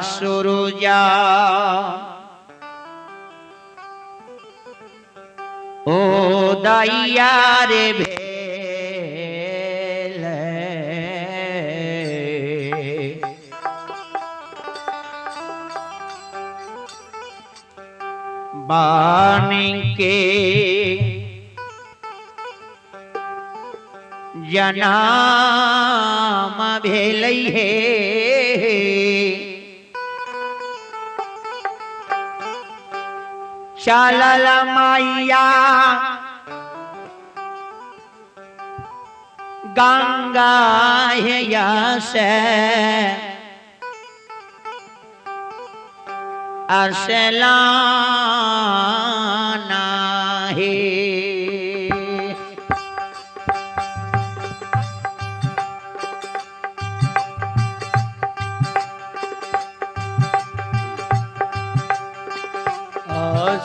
सुरुजा ओ दैया रे भेल बानी के जनाम भेल हे चलल मैया गंगा से असलाना है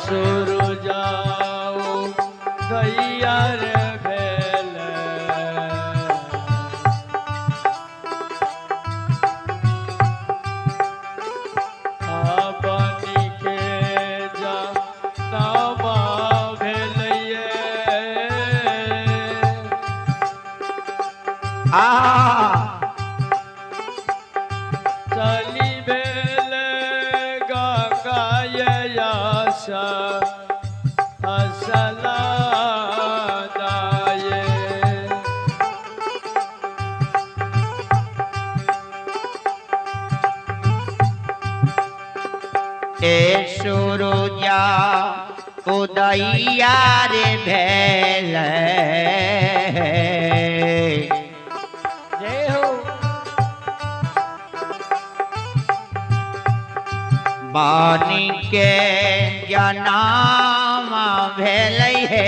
सुरुजा दैया रे भेल बानी के जनाम भेल चली भेल गंगा असलादाये ए सुरुजा उदैया रे भेल जय हो बानी के जनाम भेल हे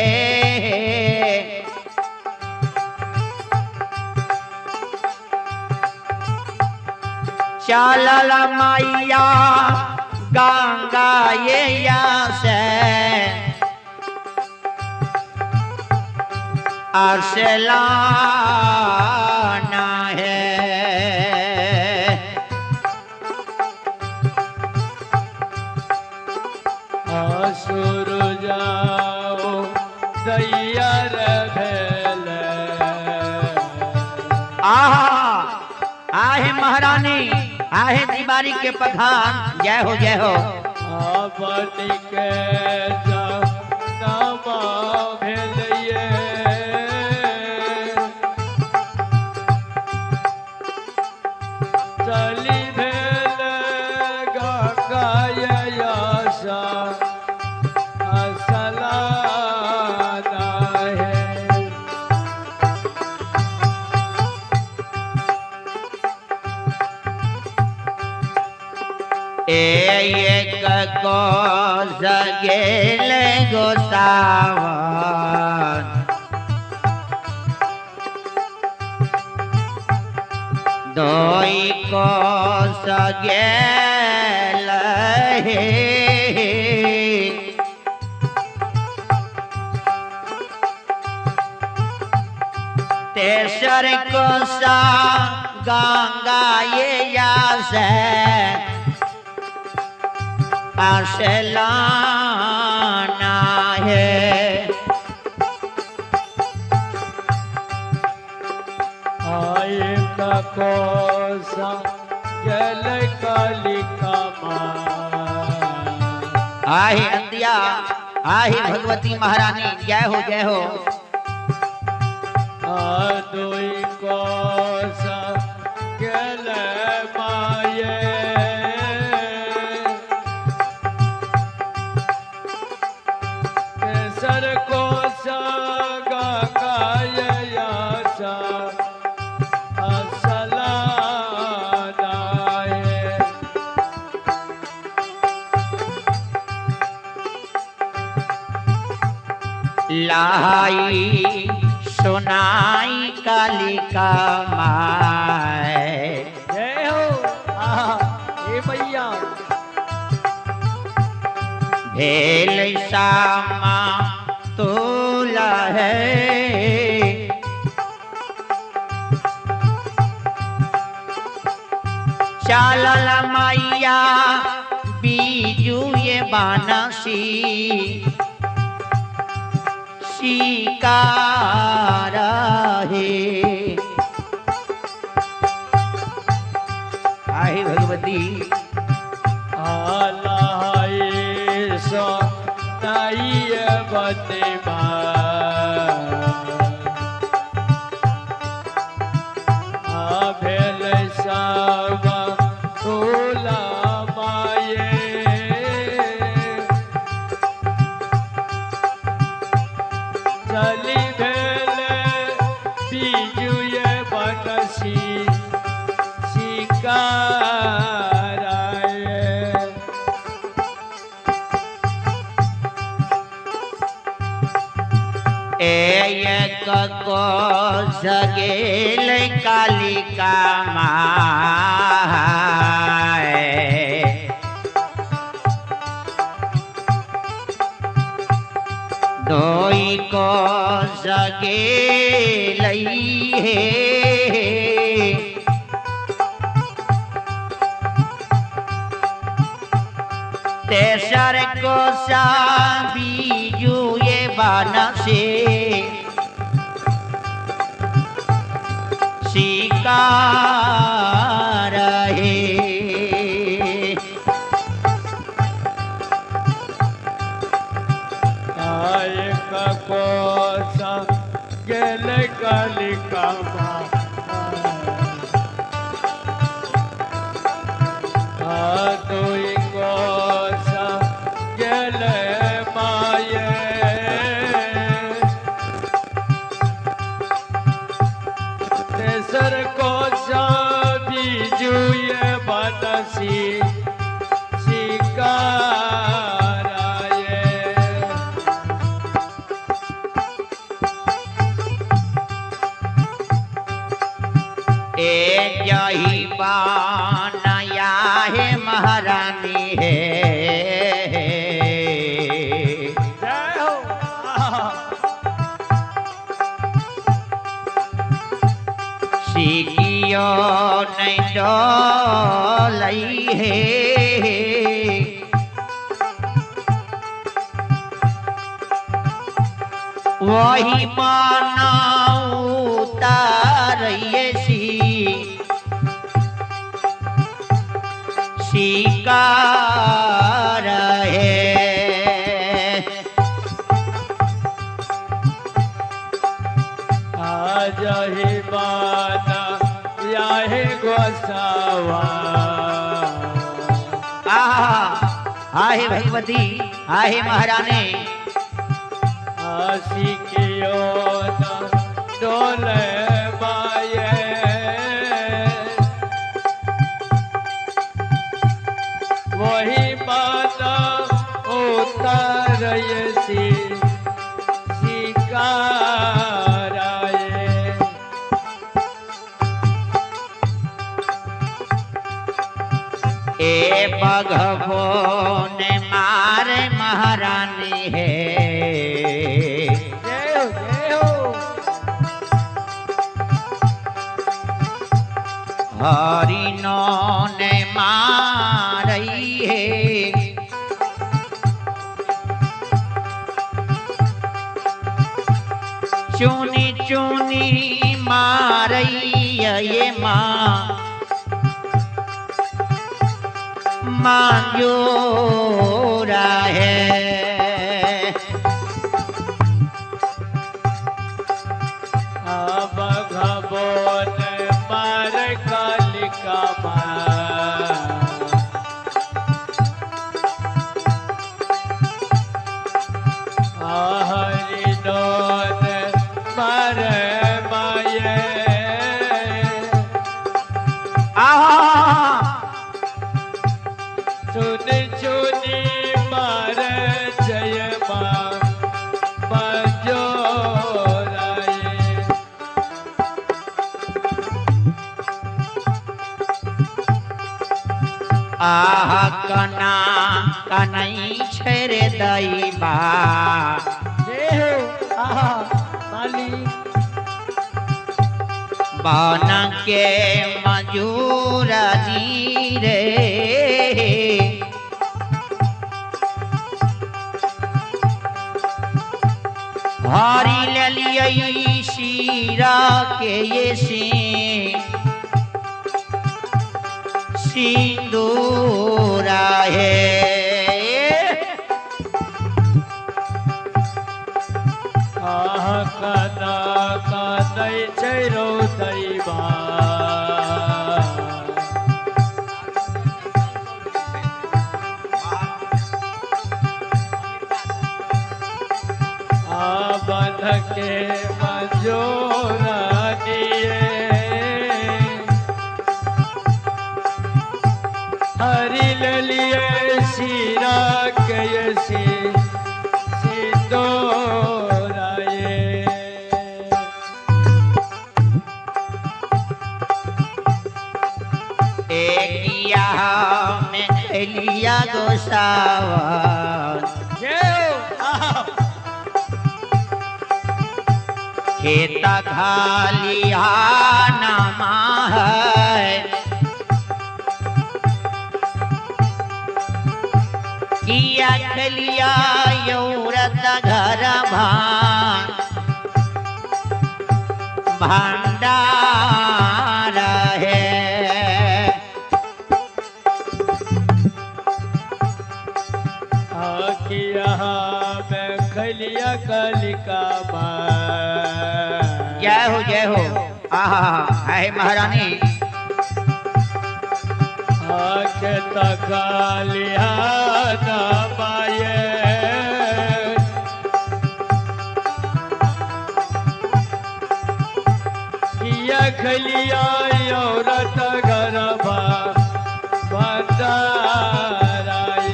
चलल मैया गंगा से असलाना है सुरुजा दैया रे भेल आहे महारानी आहे दीवारी के पठान जय हो जय हो बानी के जनाम भेल चली भेल गंगा असलाना है एक को सगेल गोसावन दोई को सगेल हे तेसर को सा गंगा से असलाना है आए कोसा जल कालिका आहे अंदिया आहे भगवती महारानी जय हो जय हो दोई कोसा गल माये सर को गंगा असलाना है लाई सुनाई कालिका माय जय हो ए भैया भेल श्यामा तोला है चालल मैया बीजू ये बानसी शिकार है। आहे भगवती आलाए सो नाइए बते भेल सावा फूला माये चली भेल बीजुए बनसी शिकाराए एक को सगेल कालिका माए दोई को सगेल है तेसर को सा बीजू ये बानसे शिकार है। आए कोसा गेल कालिका दोई कोसा गेल माये तेसर कोसा बीजुए बनसी शिकाराए ए यही बानया है महारानी है। जय हो सीकियो नहीं डोलई है वही माना उतारिए शिकार है। आज ही बाना याहे गोसावा आहे भगवती आहे महारानी आशी कियो न डोले माये वही माना उतारयसी शिकाराए ए बघबो ने मारे महारानी है। जय हो हरिनो ने मारई है चुनी चुनी मारई ये माँ मांजोरा है। अब घबोन मार कालिका हरि डोन मार माये चुनी चुनी मार जय माँ बजोराए आह कना कनई छेरे दैबा जय हो आहा माली बन के मजूर दी रे हरी ललियई शीरा के ये सिंदूरा है कदा कदै छैरो दैवा बंध के मंजोरा दिए हरी ललिए शीरा के सिंदूराए एकिया में खलिया गोसावन खेता खालिया नमा है किया खलिया यौरत घर भंडार है किया मैं खलिया कलिका जय हो आहा है महारानी कालिया नमाये किया खलिया औरत गरबा बंदाराए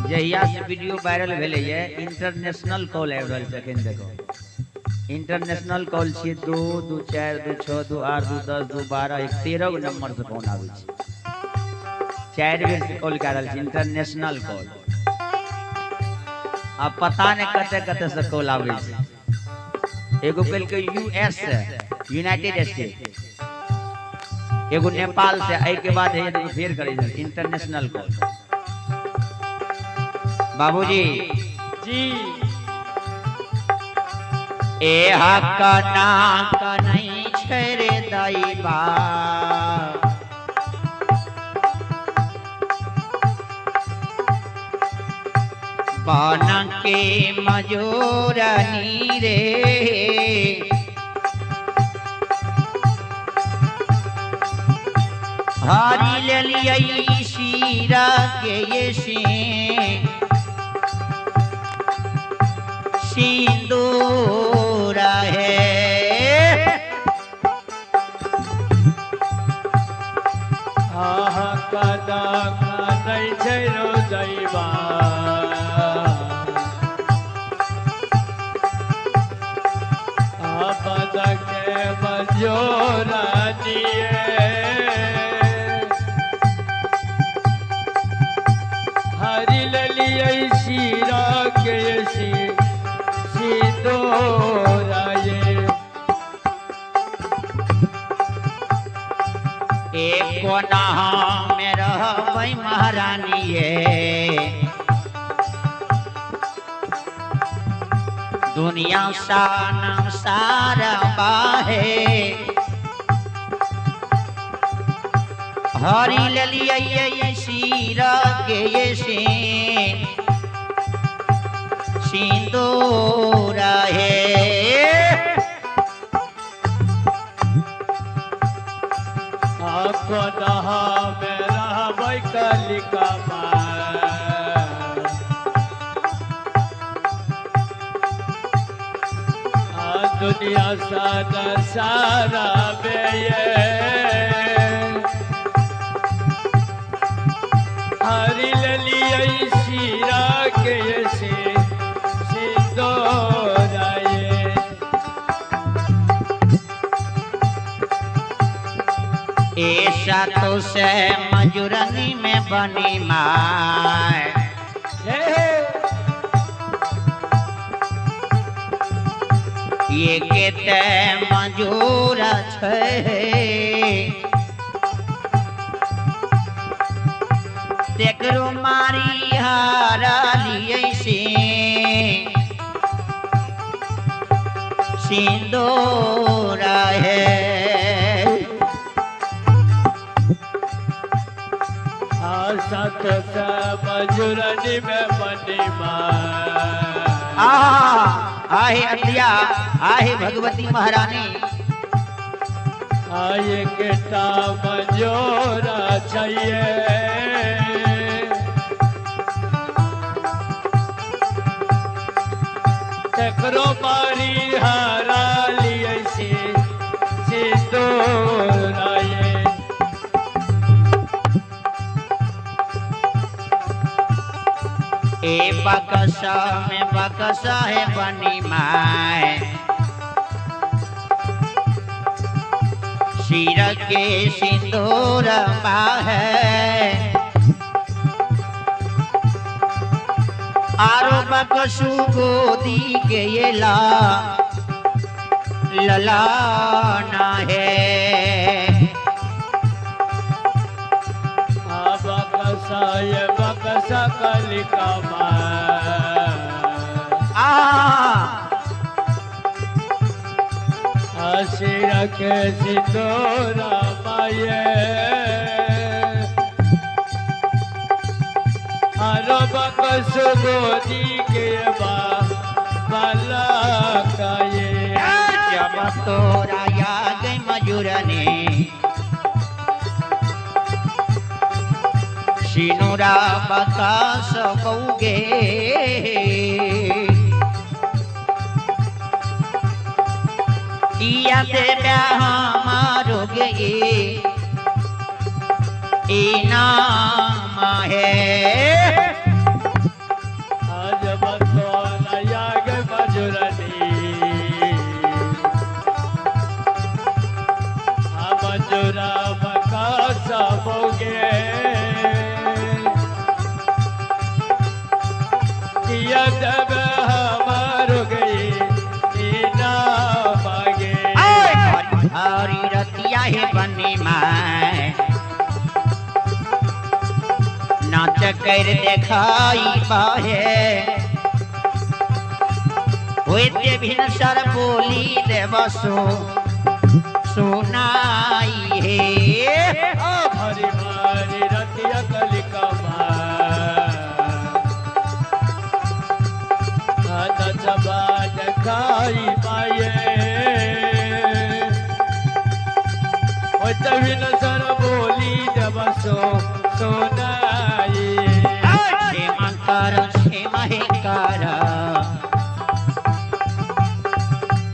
जहिया से वीडियो वायरल भेले ये इंटरनेशनल कॉल आबि रहल छै एखन देखो इंटरनेशनल कॉल छियै 2 2 4 2 6 2 8 2 10 2 12 13 गो नंबर से फोन आबै छै 4 बेर से कॉल कऽ रहल छी इंटरनेशनल कॉल अब पता नहीं कते कते से कॉल आबै छै एगो कल के यूएस से यूनाइटेड स्टेट एगो नेपाल से आई के बाद है फेर करे छै इंटरनेशनल कॉल बाबूजी जी ए हकना कनै छै रे दैबा बन के मजूरनी रे हरी ललियई शीरा के ये सिंदूरा है कदा कदै छैरो दैवा बंध के मंजोरा दिए हरी ललिए शीरा के सिंदूराए एक कोना में रहबै महारानी ये दुनिया साना सारा बाहे हरी ललियई शीरा के ये सिंदूरा है कदहा में रहबै कलिका दुनिया सारा सारा हरी ललिए शीरा के सिंदूराए ऐसा तो से मजूरनी में बनी माय ये केते मजूर छै तेकरो मारी हारा लिए से सिंदूरा है सत से मजूरनी में बनी माँ आहे अतिया आहे भगवती महारानी आये केटा मजूरा चाहिए तेकरो मारी हारा लिए से सिंदूरा ये ए बकसा में बकसा है बनी माए सिर के सिंदूर है आरो बकसु गोदी के ये ललाना है ये बकसा कलिका सिर के सिंदूरा माये आरो बकसु गोदी के बाला का ये जब तोरा याद मजूरने सिनुरा बकास कौगे किया दे ब्याह मारोगे इनाम है आज बतौला याग मजूरनी मजूरा बकास कौगे जब हमारो गई मांगे हरी रतिया है बनी माए नाच कर देखाई पाहे होते भिन सर बोली देवसो सुनाई है हरी हरी रतिया कलिका जबान खाई पाए तभी नजर बोली जब सोनाई महेकार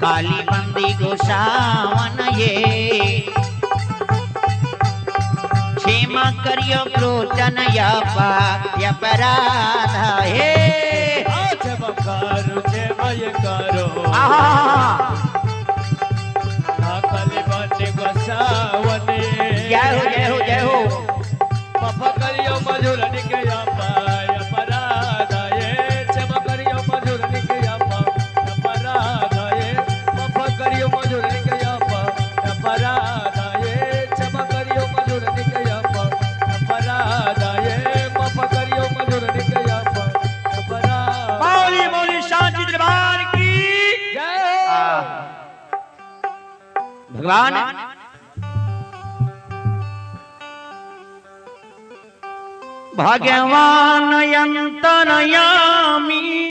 काली बंदी गोसावन ये क्षेमा करियो क्रोचन या अपराध हे करो करो काली बंदी गोसावन जय हो जय हो जय हो पापा करियो मजूरनी के अपराध ये क्षमा करियो मजूरनी के अपराध ये पापा करियो मजूरनी के अपराध ये क्षमा करियो मजूरनी के अपराध ये पापा करियो मजूरनी के अपराध मौली मौली शांति दरबार की जय भगवान भगवान यंतरया